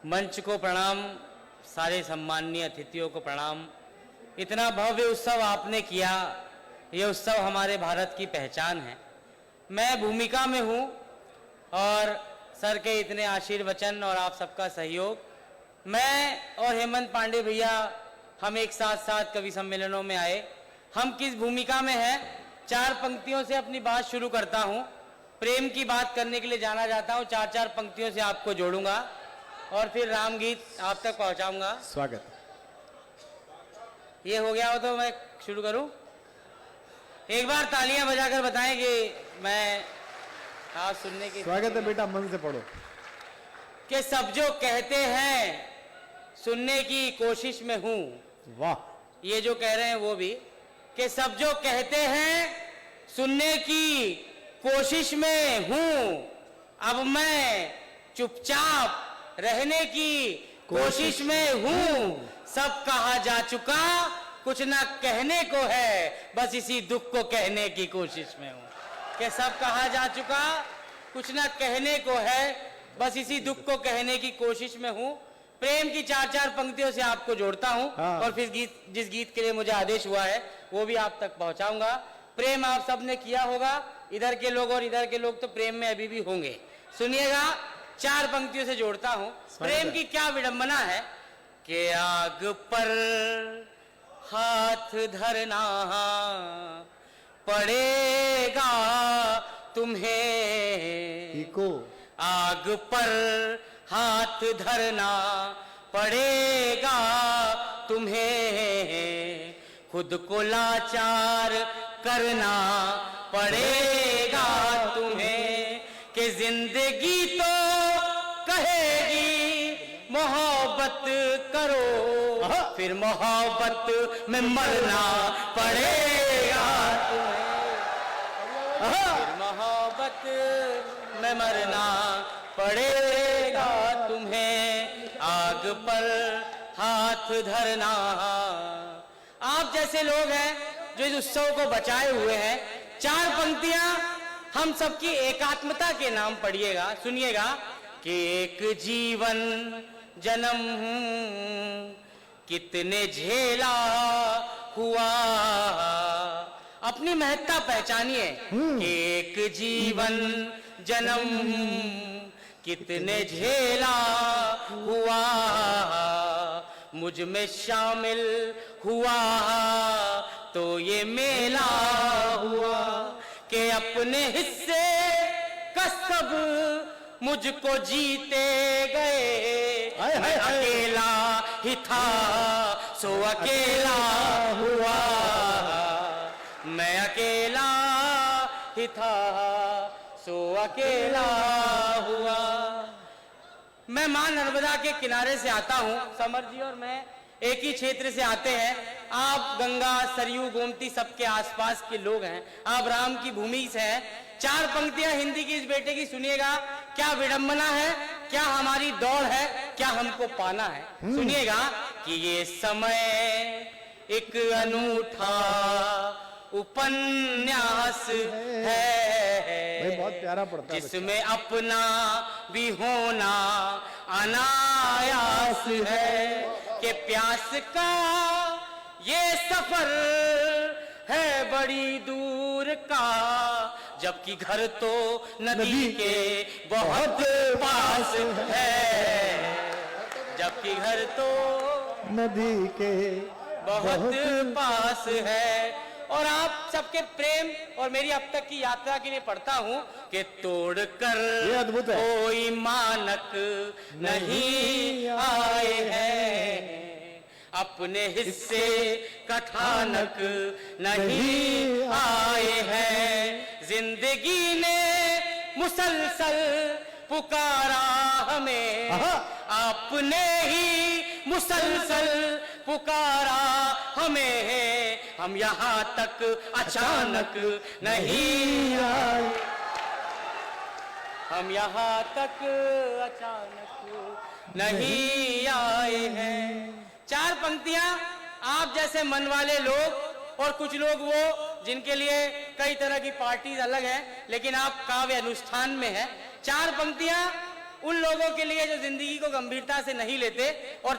मंच को प्रणाम, सारे सम्माननीय अतिथियों को प्रणाम। इतना भव्य उत्सव आपने किया, ये उत्सव हमारे भारत की पहचान है। मैं भूमिका में हूँ और सर के इतने आशीर्वचन और आप सबका सहयोग, मैं और हेमंत पांडे भैया हम एक साथ साथ कवि सम्मेलनों में आए। हम किस भूमिका में हैं, 4 पंक्तियों से अपनी बात शुरू करता हूँ। प्रेम की बात करने के लिए जाना जाता हूँ, 4-4 पंक्तियों से आपको जोड़ूंगा और फिर राम गीत आप तक पहुँचाऊंगा। स्वागत। ये हो गया हो तो मैं शुरू करूँ। एक बार तालियां बजाकर बताएं कि मैं आप सुनने की। स्वागत है बेटा, मन से पढ़ो। कि सब जो कहते हैं सुनने की कोशिश में हूँ। वाह। ये जो कह रहे हैं वो भी, कि सब जो कहते हैं सुनने की कोशिश में हूँ, अब मैं चुपचाप रहने की कोशिश में हूँ। सब कहा जा चुका, कुछ ना कहने को है, बस इसी दुख को कहने की कोशिश में हूँ। कि सब कहा जा चुका, कुछ ना कहने को है, बस इसी दुख को कहने की कोशिश में हूँ। प्रेम की 4-4 पंक्तियों से आपको जोड़ता हूँ और फिर जिस गीत के लिए मुझे आदेश हुआ है वो भी आप तक पहुँचाऊंगा। प्रेम आप सबने किया होगा, इधर के लोग और इधर के लोग तो प्रेम में अभी भी होंगे। सुनिएगा, 4 पंक्तियों से जोड़ता हूँ। प्रेम की क्या विडंबना है कि आग पर हाथ धरना पड़ेगा तुम्हें, इको। आग पर हाथ धरना पड़ेगा तुम्हें, खुद को लाचार करना पड़ेगा तुम्हें। कि जिंदगी तो कहेगी मोहब्बत करो, फिर मोहब्बत में मरना पड़ेगा तुम्हें, फिर मोहब्बत में मरना पड़ेगा तुम्हें। आग पर हाथ धरना। आप जैसे लोग हैं जो इस उत्सव को बचाए हुए हैं, 4 पंक्तियां हम सबकी एकात्मता के नाम पढ़िएगा, सुनिएगा। कि एक जीवन जन्म कितने झेला हुआ, अपनी महत्ता पहचानिए। कि एक जीवन जन्म कितने झेला हुआ, मुझ में शामिल हुआ तो ये मेला हुआ। कि अपने हिस्से का सब मुझको जीते गए, मैं अकेला ही था सो अकेला हुआ, मैं अकेला ही था सो अकेला हुआ। मैं मां नर्मदा के किनारे से आता हूं, समर जी और मैं एक ही क्षेत्र से आते हैं। आप गंगा, सरयू, गोमती सबके आसपास के लोग हैं, आप राम की भूमि से हैं। 4 पंक्तियां हिंदी की इस बेटे की सुनिएगा। क्या विडंबना है, क्या हमारी दौड़ है, क्या हमको पाना है। सुनिएगा कि ये समय एक अनूठा उपन्यास है, बहुत प्यारा पढ़ता है, जिसमें अपना भी होना अनायास है। कि प्यास का ये सफर है बड़ी दूर का, जबकि घर तो नदी के बहुत पास है, जबकि घर तो नदी के बहुत पास है। और आप सबके प्रेम और मेरी अब तक की यात्रा के लिए पढ़ता हूं कि तोड़कर कोई मानक नहीं आए हैं, अपने हिस्से का ठानक नहीं आए हैं। जिंदगी ने मुसलसल पुकारा हमें, आपने ही मुसलसल पुकारा हमें, हम यहाँ तक अचानक नहीं आए, हम यहाँ तक अचानक नहीं आए हैं। 4 पंक्तियां आप जैसे मन वाले लोग और कुछ लोग वो जिनके लिए कई तरह की पार्टीज अलग हैं, लेकिन आप काव्य अनुष्ठान में हैं। 4 पंक्तियां उन लोगों के लिए जो जिंदगी को गंभीरता से नहीं लेते और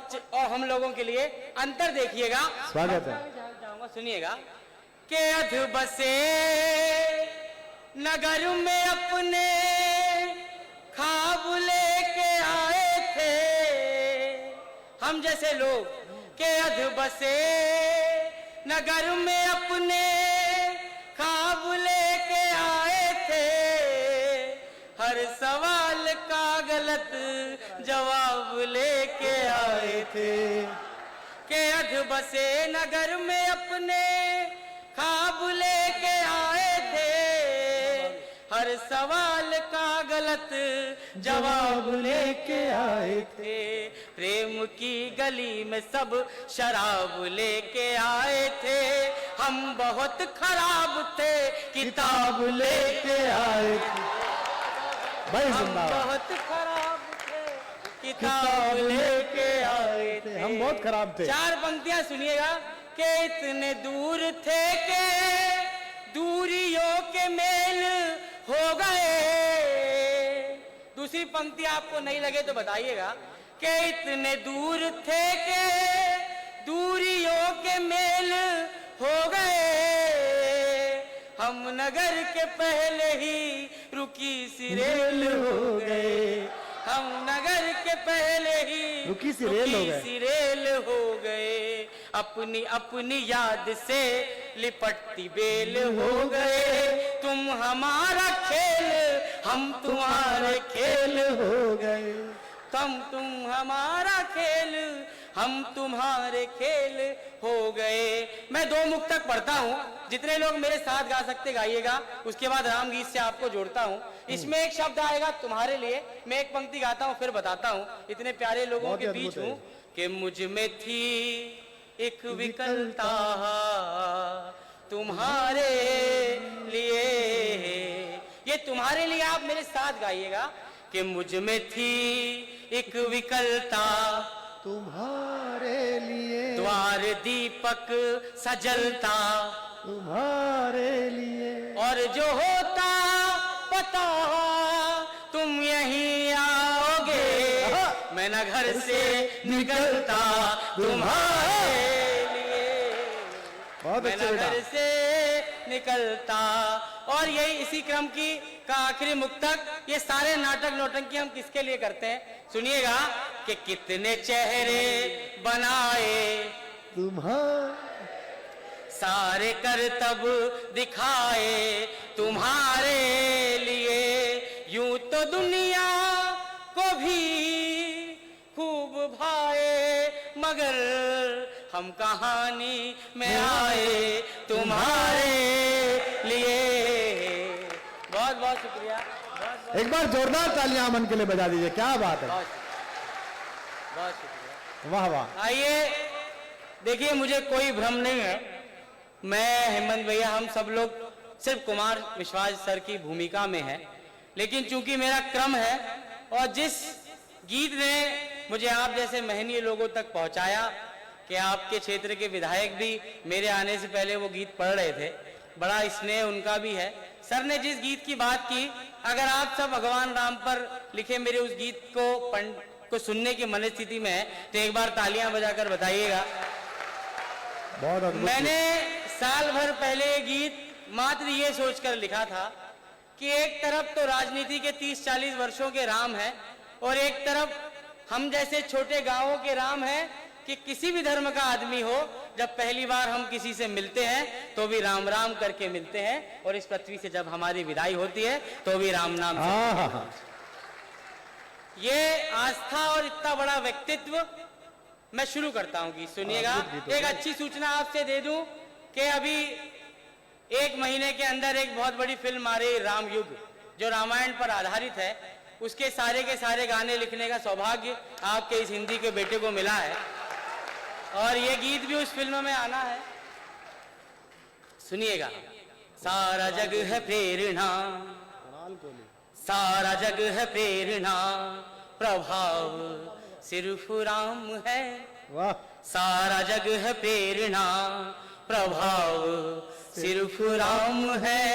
हम लोगों के लिए अंतर देखिएगा। स्वागत है। जाऊंगा, सुनिएगा। के अध बसे नगर में अपने ख्वाब लेके आए थे हम जैसे लोग, के अध बसे नगर में अपने ख्वाब लेके आए थे, हर सवाल का गलत जवाब लेके आए थे। के अध बसे नगर में अपने ख्वाब लेके आए थे, हर सवाल का गलत जवाब लेके आए थे। प्रेम की गली में सब शराब लेके आए थे, हम बहुत खराब थे किताब लेके आए थे। भाई हम जिंदाबाद। बहुत खराब थे किताब लेके आए थे। हम बहुत खराब थे। 4 पंक्तियां सुनिएगा। के इतने दूर थे के दूरियों के मेल हो गए। दूसरी पंक्ति आपको नहीं लगे तो बताइएगा। के इतने दूर थे के दूरियों के मेल हो गए, हम नगर के पहले ही रुकी सी रेल हो गए। हम नगर के पहले ही रुकी सी रेल हो गए। सी रेल हो गए। अपनी अपनी याद से लिपटती बेल हो गए। तुम हमारा खेल हम तुम्हारे खेल हो गए। तुम हमारा खेल हम तुम्हारे खेल हो गए। मैं 2 मुक्तक पढ़ता हूँ, जितने लोग मेरे साथ गा सकते गाइएगा, उसके बाद राम गीत से आपको जोड़ता हूँ। इसमें एक शब्द आएगा तुम्हारे लिए, मैं एक पंक्ति गाता हूँ फिर बताता हूँ। इतने प्यारे लोगों के बीच हूँ कि मुझ में थी एक विकलता तुम्हारे लिए। ये तुम्हारे लिए आप मेरे साथ गाइएगा कि मुझ में थी एक विकलता तुम्हारे लिए, द्वार दीपक सजलता तुम्हारे लिए, और जो होता पता तुम यहीं आओगे, मैं न घर से निकलता तुम्हारे लिए, बहुत मैं अच्छे न बेटा। घर से निकलता। और यही इसी क्रम की का आखिरी मुक्तक। ये सारे नाटक नौटंकी हम किसके लिए करते हैं सुनिएगा। कि कितने चेहरे बनाए तुम्हारे, सारे करतब दिखाए तुम्हारे लिए, यूं तो दुनिया को भी खूब भाए, मगर हम कहानी में आए तुम्हारे लिए। बहुत बहुत शुक्रिया। एक बार जोरदार तालियां अमन के लिए बजा दीजिए। क्या बात है, बहुत शुक्रिया। वाह वाह। आइए देखिए, मुझे कोई भ्रम नहीं है। मैं, हेमंत भैया, हम सब लोग सिर्फ कुमार विश्वास सर की भूमिका में हैं, लेकिन चूंकि मेरा क्रम है और जिस गीत ने मुझे आप जैसे महनीय लोगों तक पहुंचाया कि आपके क्षेत्र के विधायक भी मेरे आने से पहले वो गीत पढ़ रहे थे, बड़ा स्नेह उनका भी है। सर ने जिस गीत की बात की, अगर आप सब भगवान राम पर लिखे मेरे उस गीत को सुनने की मनस्थिति में है तो एक बार तालियां बजाकर बताइएगा। बहुत अद्भुत। मैंने साल भर पहले ये गीत मात्र ये सोचकर लिखा था कि एक तरफ तो राजनीति के 30-40 वर्षों के राम हैं और एक तरफ हम जैसे छोटे गांवों के राम हैं कि किसी भी धर्म का आदमी हो, जब पहली बार हम किसी से मिलते हैं तो भी राम राम करके मिलते हैं, और इस पृथ्वी से जब हमारी विदाई होती है तो भी राम नाम से। ये आस्था और इतना बड़ा व्यक्तित्व। मैं शुरू करता हूं कि सुनिएगा। एक अच्छी सूचना आपसे दे दूं कि अभी 1 महीने के अंदर एक बहुत बड़ी फिल्म आ रही, रामयुग, जो रामायण पर आधारित है। उसके सारे के सारे गाने लिखने का सौभाग्य आपके इस हिंदी के बेटे को मिला है, और ये गीत भी उस फिल्म में आना है। सुनिएगा। सारा जग है प्रेरणा, सारा जग है प्रेरणा, प्रभाव सिर्फ राम है। वाह। सारा जग है प्रेरणा, प्रभाव सिर्फ राम है।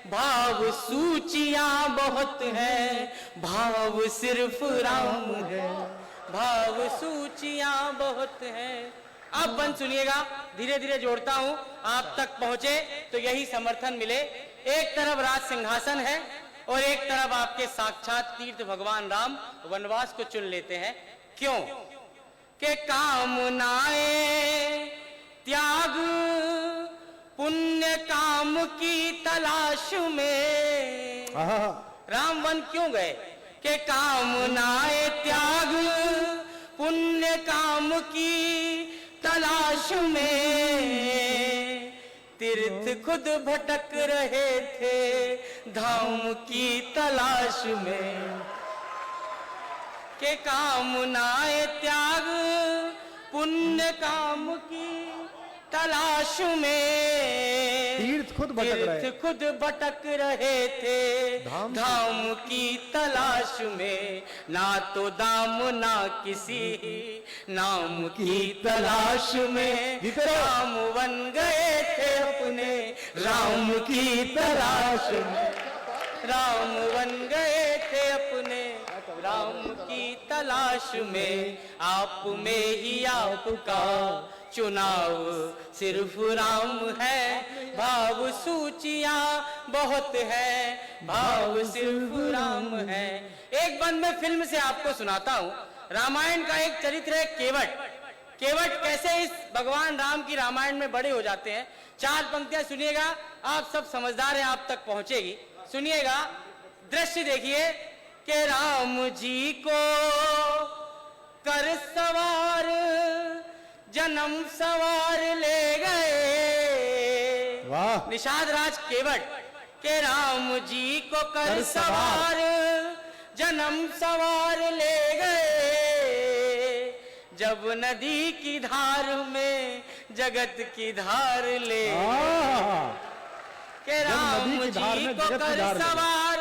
भाव सूचियां बहुत है, भाव सिर्फ राम है, भाव सूचियां बहुत है। अब बंद सुनिएगा, धीरे धीरे जोड़ता हूं, आप तक पहुंचे तो यही समर्थन मिले। एक तरफ राज सिंहासन है और एक तरफ आपके साक्षात तीर्थ भगवान राम वनवास को चुन लेते हैं। क्यों? के कामनाएं त्याग पुण्य काम की तलाश में। राम वन क्यों गए? के कामनाएं त्याग पुण्य काम की तलाश में, तीर्थ खुद भटक रहे थे धाम की तलाश में। के कामनाएं त्याग पुण्य काम की तलाश में, तीर्थ खुद भटक रहे थे धाम की तलाश में। ना तो दाम ना किसी नाम की तलाश में, राम बन गए थे अपने राम की तलाश में। राम बन गए थे अपने राम की तलाश में। आप में ही आपका चुनाव सिर्फ राम है, भाव सूचियां बहुत है, भाव सिर्फ राम है। एक बंद में फिल्म से आपको सुनाता हूं। रामायण का एक चरित्र है केवट। केवट कैसे इस भगवान राम की रामायण में बड़े हो जाते हैं। 4 पंक्तियां सुनिएगा, आप सब समझदार हैं, आप तक पहुंचेगी। सुनिएगा, दृश्य देखिए कि राम जी को कर सवार जन्म सवार ले गए। वाह! निषाद राज केवट के राम जी को कर सवार जन्म सवार ले गए। जब नदी की धार में जगत की धार ले के राम जी को कर सवार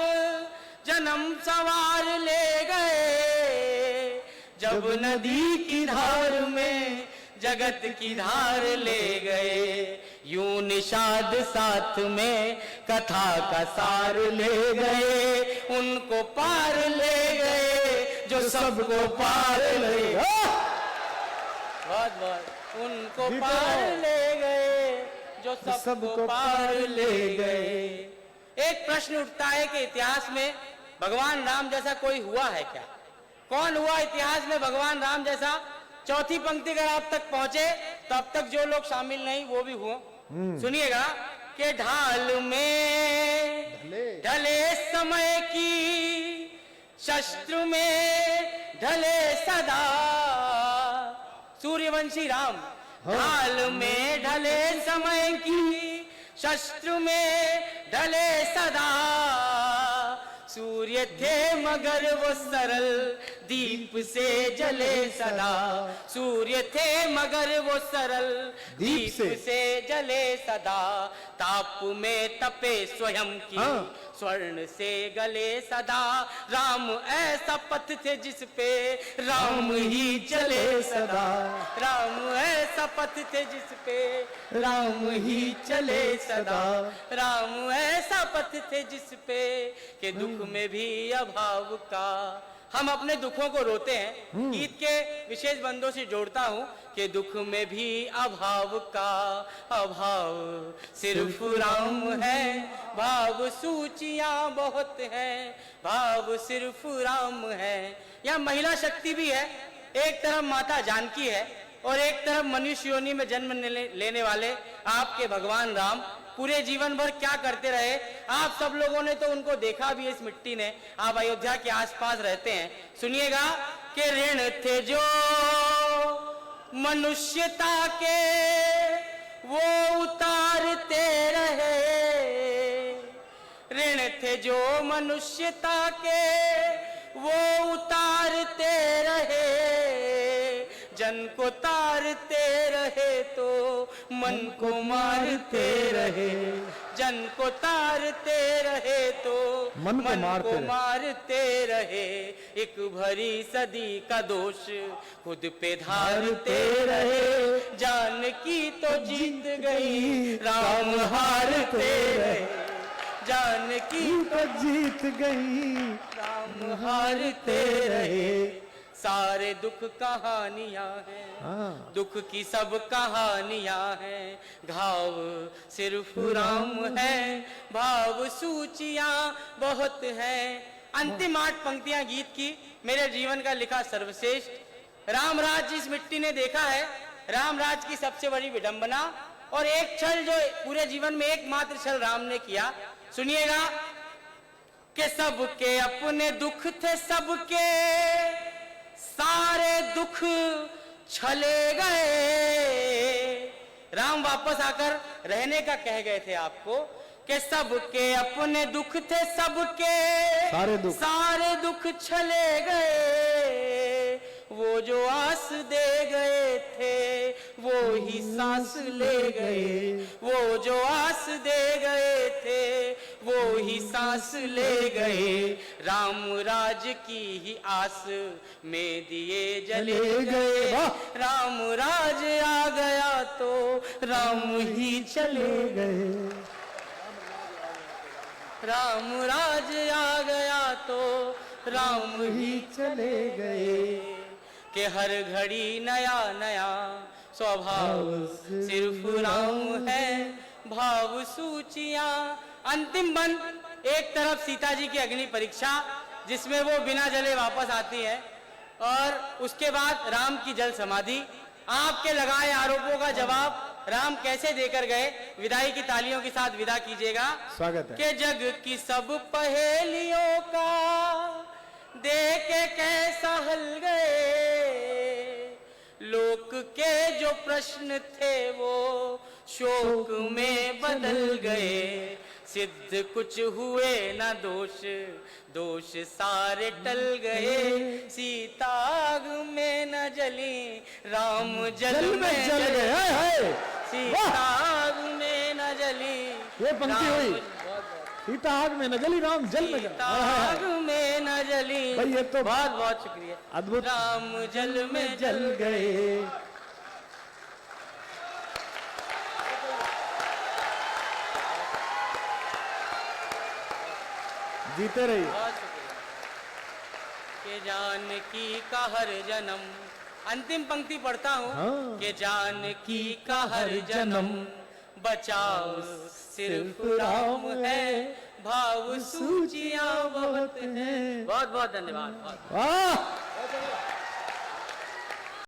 जन्म सवार ले गए। जब नदी की धार में जगत की धार ले गए। यूं निषाद साथ में कथा का सार ले गए। उनको पार ले गए जो सबको पार ले गए। बहुत बहुत उनको पार ले गए जो सबको पार ले गए। एक प्रश्न उठता है कि इतिहास में भगवान राम जैसा कोई हुआ है क्या? कौन हुआ इतिहास में भगवान राम जैसा? चौथी पंक्ति अगर आप तक पहुंचे तो अब तक जो लोग शामिल नहीं वो भी हुए। सुनिएगा कि ढाल में ढले समय की शस्त्र में ढले सदा। सूर्यवंशी राम ढाल में ढले समय की शस्त्र में ढले सदा। सूर्य थे मगर वो सरल दीप से जले सदा। सूर्य थे मगर वो सरल दीप से जले सदा। ताप में तपे स्वयं की स्वर्ण से गले सदा। राम ऐसा पथ थे जिस पे राम ही चले सदा। राम ऐसा पथ थे जिस पे राम ही चले सदा। राम ऐसा पथ थे जिस पे के दुख में भी अभाव का। हम अपने दुखों को रोते हैं। गीत के विशेष बंदों से जोड़ता हूं कि दुख में भी अभाव का अभाव सिर्फ राम है। भाव सूचियां बहुत है, भाव सिर्फ राम है। यह महिला शक्ति भी है। एक तरफ माता जानकी है और एक तरफ मनुष्य योनि में जन्म लेने वाले आपके भगवान राम पूरे जीवन भर क्या करते रहे। आप सब लोगों ने तो उनको देखा भी इस मिट्टी ने। आप अयोध्या के आसपास रहते हैं। सुनिएगा कि ऋण थे जो मनुष्यता के वो उतारते रहे। ऋण थे जो मनुष्यता के वो उतारते रहे। जन को तारते रहे तो मन को मारते रहे। जन को तारते रहे तो मन को मारते रहे। एक भरी सदी का दोष खुद पे धारते रहे। जानकी तो जीत गई राम हारते रहे। जानकी तो जीत गई, राम हारते रहे। सारे दुख कहानियां हैं, हाँ। दुख की सब कहानियां हैं, घाव सिर्फ राम है, भाव सूचियां बहुत हैं। अंतिम 8 पंक्तियां गीत की मेरे जीवन का लिखा सर्वश्रेष्ठ। रामराज जिस मिट्टी ने देखा है, रामराज की सबसे बड़ी विडंबना और एक छल जो पूरे जीवन में एकमात्र छल राम ने किया, सुनिएगा कि सबके अपने दुख थे, सबके सारे दुख छले गए। राम वापस आकर रहने का कह गए थे आपको कि सबके अपने दुख थे, सबके सारे दुख छले गए। वो जो आस दे गए थे वो ही सांस ले गए, वो जो आस दे गए थे वो ही सांस ले गए। राम राज की ही आस में दिए जले गए, राम राज आ गया तो राम ही चले गए। राम राज आ गया तो राम ही चले गए। कि हर घड़ी नया नया स्वभाव सिर्फ राम है, भाव सूचियां। अंतिम बंद, एक तरफ सीता जी की अग्नि परीक्षा जिसमें वो बिना जले वापस आती है, और उसके बाद राम की जल समाधि। आपके लगाए आरोपों का जवाब राम कैसे देकर गए, विदाई की तालियों के साथ विदा कीजिएगा। स्वागत है। कि जग की सब पहेलियों का देख के कैसा हल गए, लोक के जो प्रश्न थे वो शोक में बदल गए। सिद्ध कुछ हुए न दोष, दोष सारे टल गए। सीता आग में न जली, राम जल में जल गए। सीता आग में न जली, ये पंक्ति हुई, सीता आग में न जली, राम जल में जल। आग में न जली। भाई ये तो बहुत बहुत शुक्रिया। अद्भुत। राम जल में जल गए। जीते रहिए। बहुत शुक्रिया। कि जानकी का हर जन्म, अंतिम पंक्ति पढ़ता हूँ। हाँ। कि जानकी का हर जन्म बचाओ सिर्फ राम है, भाव सूचियां बहुत हैं। बहुत बहुत धन्यवाद। वाह।